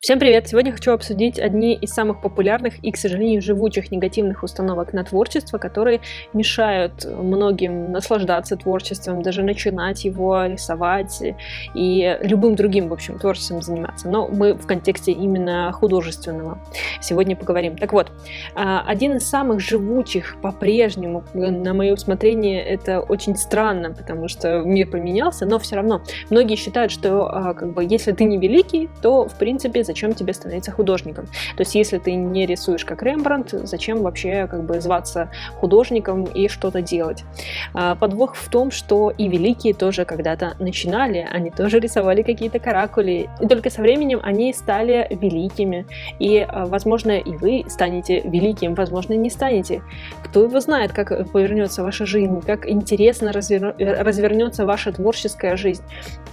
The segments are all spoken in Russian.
Всем привет! Сегодня хочу обсудить одни из самых популярных и, к сожалению, живучих негативных установок на творчество, которые мешают многим наслаждаться творчеством, даже начинать его рисовать и любым другим, в общем, творчеством заниматься. Но мы в контексте именно художественного сегодня поговорим. Так вот, один из самых живучих по-прежнему, на мое усмотрение, это очень странно, потому что мир поменялся, но все равно многие считают, что если ты не великий, то, в принципе, зачем тебе становиться художником? То есть, если ты не рисуешь как Рембрандт, зачем вообще зваться художником и что-то делать? Подвох в том, что и великие тоже когда-то начинали, они тоже рисовали какие-то каракули, и только со временем они стали великими. И, возможно, и вы станете великим, возможно, не станете. Кто его знает, как повернется ваша жизнь, как интересно развернется ваша творческая жизнь.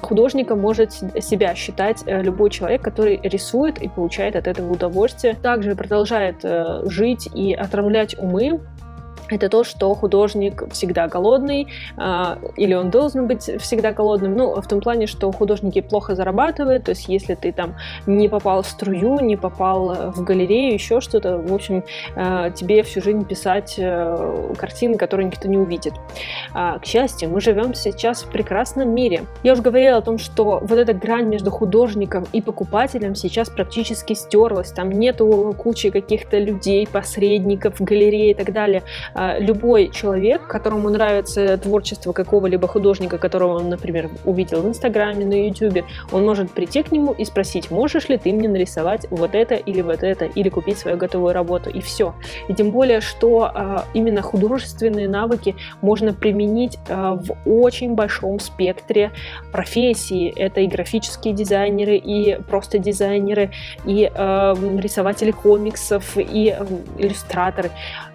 Художником может себя считать любой человек, который рисует и получает от этого удовольствие. Также продолжает жить и отравлять умы. Это то, что художник всегда голодный, или он должен быть всегда голодным. Ну, в том плане, что художники плохо зарабатывают, то есть если ты там не попал в струю, не попал в галерею, еще что-то, в общем, тебе всю жизнь писать картины, которые никто не увидит. К счастью, мы живем сейчас в прекрасном мире. Я уже говорила о том, что вот эта грань между художником и покупателем сейчас практически стерлась. Там нету кучи каких-то людей, посредников, галереи и так далее. Любой человек, которому нравится творчество какого-либо художника, которого он, например, увидел в Инстаграме, на Ютубе, он может прийти к нему и спросить: можешь ли ты мне нарисовать вот это, или купить свою готовую работу, и все. И тем более, что именно художественные навыки можно применить в очень большом спектре профессий. Это и графические дизайнеры, и просто дизайнеры, и рисователи комиксов, и иллюстраторы.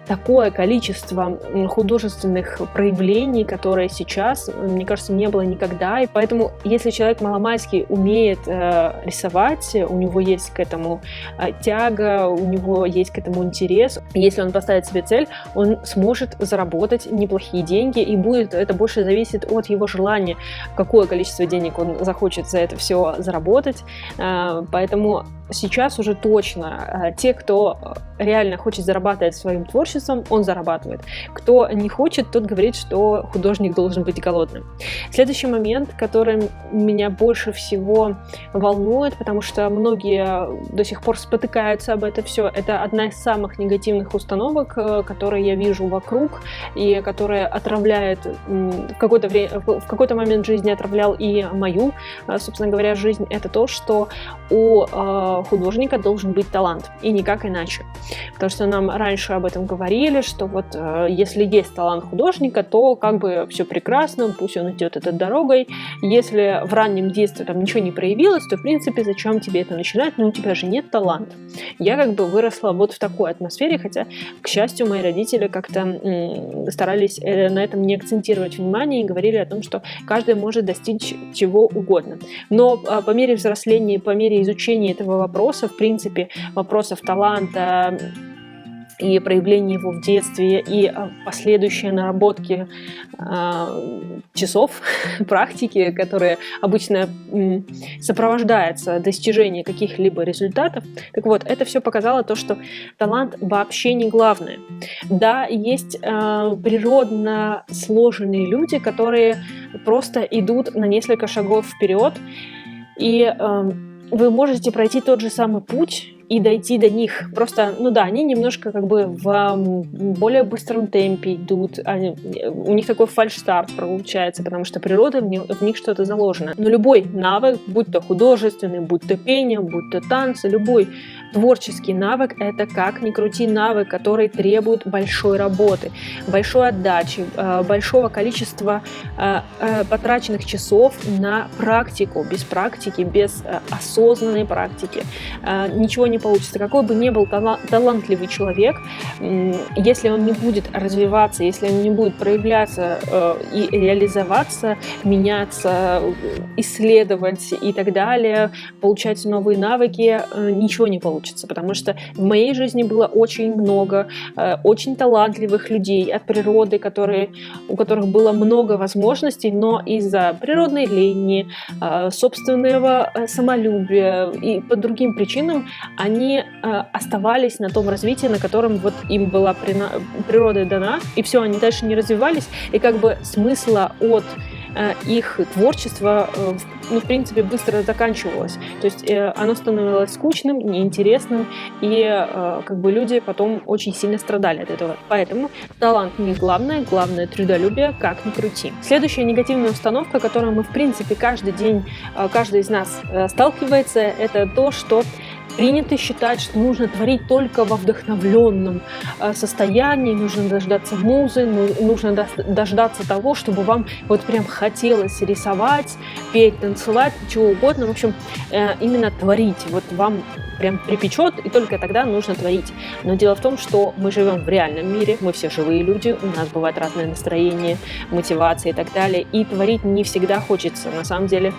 Такое количество художественных проявлений, которые сейчас, мне кажется, не было никогда. И поэтому, если человек маломальски умеет рисовать, у него есть к этому тяга, у него есть к этому интерес, если он поставит себе цель, он сможет заработать неплохие деньги, и будет это больше зависит от его желания, какое количество денег он захочет за это все заработать. Поэтому сейчас уже точно те, кто реально хочет зарабатывать своим творчеством, он зарабатывает. Кто не хочет, тот говорит, что художник должен быть голодным. Следующий момент, который меня больше всего волнует, потому что многие до сих пор спотыкаются об это все, это одна из самых негативных установок, которые я вижу вокруг, и которая отравляет в какой-то момент жизни отравлял и мою, собственно говоря, жизнь. Это то, что у художника должен быть талант, и никак иначе. Потому что нам раньше об этом говорили, что вот если есть талант художника, то все прекрасно, пусть он идет этой дорогой. Если в раннем детстве там ничего не проявилось, то в принципе зачем тебе это начинать? У тебя же нет таланта. Я выросла вот в такой атмосфере, хотя, к счастью, мои родители как-то старались на этом не акцентировать внимание и говорили о том, что каждый может достичь чего угодно. Но по мере взросления, по мере изучения этого вопроса, в принципе, вопросов таланта и проявление его в детстве, и последующие наработки часов практики, которые обычно сопровождаются достижением каких-либо результатов. Так вот, это все показало то, что талант вообще не главное. Да, есть природно сложенные люди, которые просто идут на несколько шагов вперед, и вы можете пройти тот же самый путь и дойти до них. Просто, они немножко в более быстром темпе идут, у них такой фальшстарт получается, потому что природа в них что-то заложено. Но любой навык, будь то художественный, будь то пение, будь то танцы, любой творческий навык, это как ни крути навык, который требует большой работы, большой отдачи, большого количества потраченных часов на практику. Без практики, без осознанной практики ничего не получится. Какой бы ни был талантливый человек, если он не будет развиваться, если он не будет проявляться и реализоваться, меняться, исследовать и так далее, получать новые навыки, ничего не получится. получится, потому что в моей жизни было очень много очень талантливых людей от природы, у которых было много возможностей, но из-за природной лени, собственного самолюбия и по другим причинам они оставались на том развитии, на котором вот им была природа дана, и все, они дальше не развивались, и как бы смысла от их творчество, в принципе, быстро заканчивалось. То есть оно становилось скучным, неинтересным, и как бы люди потом очень сильно страдали от этого. Поэтому талант не главное, главное трудолюбие, как ни крути. Следующая негативная установка, которую мы, в принципе, каждый день, каждый из нас сталкивается, это то, что принято считать, что нужно творить только во вдохновленном состоянии, нужно дождаться музы, нужно дождаться того, чтобы вам вот прям хотелось рисовать, петь, танцевать, чего угодно. В общем, именно творить. Вот вам прям припечет, и только тогда нужно творить. Но дело в том, что мы живем в реальном мире, мы все живые люди, у нас бывает разное настроение, мотивация и так далее, и творить не всегда хочется. На самом деле,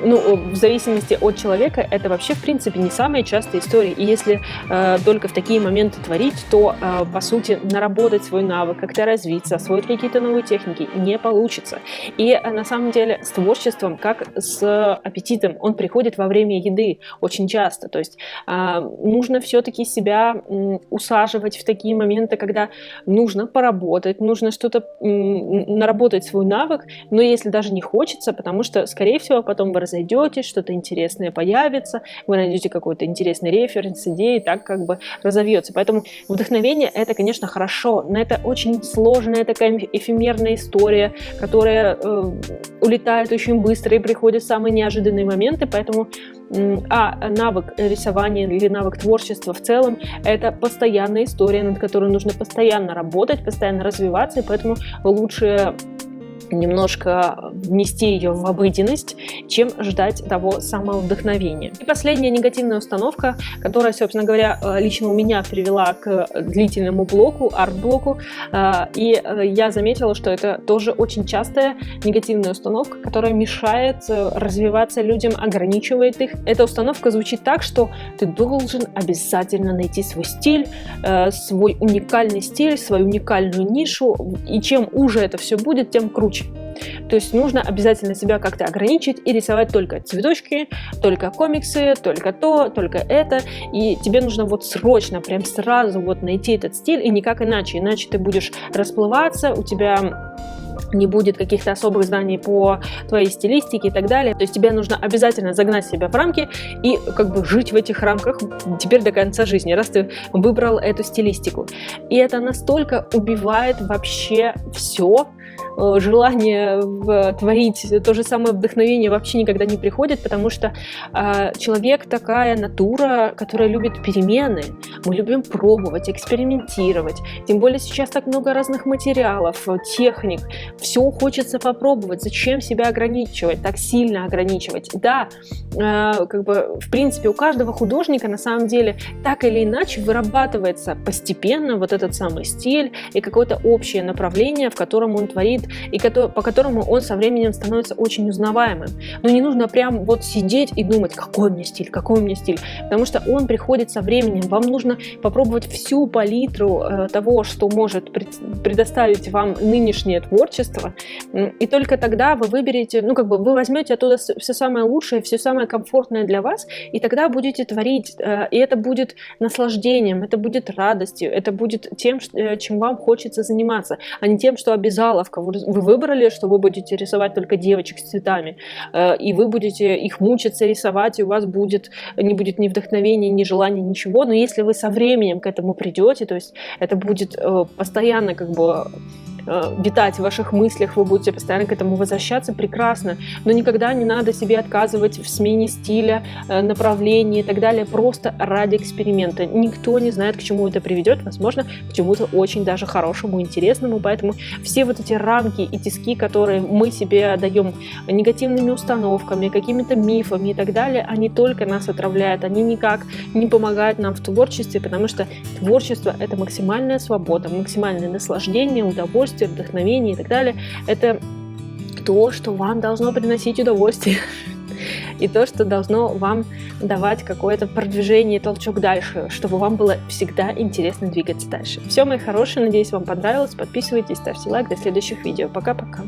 в зависимости от человека, это вообще, в принципе, не самая частая история. И если только в такие моменты творить, то, по сути, наработать свой навык, как-то развиться, освоить какие-то новые техники не получится. И на самом деле с творчеством, как с аппетитом, он приходит во время еды очень часто. То есть нужно все-таки себя усаживать в такие моменты, когда нужно поработать, нужно что-то наработать свой навык, но если даже не хочется, потому что, скорее всего, потом вы разойдетесь, что-то интересное появится, вы найдете какой-то интересный референс, идеи, так как бы разовьется. Поэтому вдохновение — это, конечно, хорошо, но это очень сложная такая эфемерная история, которая улетает очень быстро и приходят самые неожиданные моменты, поэтому навык рисования или навык творчества в целом — это постоянная история, над которой нужно постоянно работать, постоянно развиваться, и поэтому лучше немножко внести ее в обыденность, чем ждать того самого вдохновения. И последняя негативная установка, которая, собственно говоря, лично у меня привела к длительному блоку, арт-блоку, и я заметила, что это тоже очень частая негативная установка, которая мешает развиваться людям, ограничивает их. Эта установка звучит так, что ты должен обязательно найти свой стиль, свой уникальный стиль, свою уникальную нишу, и чем уже это все будет, тем круче. То есть нужно обязательно себя как-то ограничить и рисовать только цветочки, только комиксы, только то, только это. И тебе нужно вот срочно, прям сразу вот найти этот стиль, и никак иначе. Иначе ты будешь расплываться, у тебя не будет каких-то особых знаний по твоей стилистике и так далее. То есть тебе нужно обязательно загнать себя в рамки и как бы жить в этих рамках теперь до конца жизни, раз ты выбрал эту стилистику. И это настолько убивает вообще все. Желание творить то же самое вдохновение вообще никогда не приходит, потому что человек такая натура, которая любит перемены. Мы любим пробовать, экспериментировать. Тем более сейчас так много разных материалов, техник. Все хочется попробовать. Зачем себя ограничивать, так сильно ограничивать? Да, как бы в принципе у каждого художника на самом деле так или иначе вырабатывается постепенно вот этот самый стиль и какое-то общее направление, в котором он творит, и по которому он со временем становится очень узнаваемым. Но не нужно прям вот сидеть и думать, какой у меня стиль, потому что он приходит со временем. Вам нужно попробовать всю палитру того, что может предоставить вам нынешнее творчество, и только тогда вы выберете, вы возьмете оттуда все самое лучшее, все самое комфортное для вас, и тогда будете творить, и это будет наслаждением, это будет радостью, это будет тем, чем вам хочется заниматься, а не тем, что обязаловка. Вы выбрали, что вы будете рисовать только девочек с цветами, и вы будете их мучиться рисовать, и у вас не будет ни вдохновения, ни желания, ничего. Но если вы со временем к этому придете, то есть это будет постоянно витать в ваших мыслях, вы будете постоянно к этому возвращаться, прекрасно, но никогда не надо себе отказывать в смене стиля, направления и так далее, просто ради эксперимента. Никто не знает, к чему это приведет, возможно, к чему-то очень даже хорошему, интересному, поэтому все вот эти рамки и тиски, которые мы себе даем негативными установками, какими-то мифами и так далее, они только нас отравляют, они никак не помогают нам в творчестве, потому что творчество — это максимальная свобода, максимальное наслаждение, удовольствие, вдохновение и так далее. Это то, что вам должно приносить удовольствие. и то, что должно вам давать какое-то продвижение и толчок дальше, чтобы вам было всегда интересно двигаться дальше. Все, мои хорошие, надеюсь, вам понравилось. Подписывайтесь, ставьте лайк. До следующих видео. Пока-пока.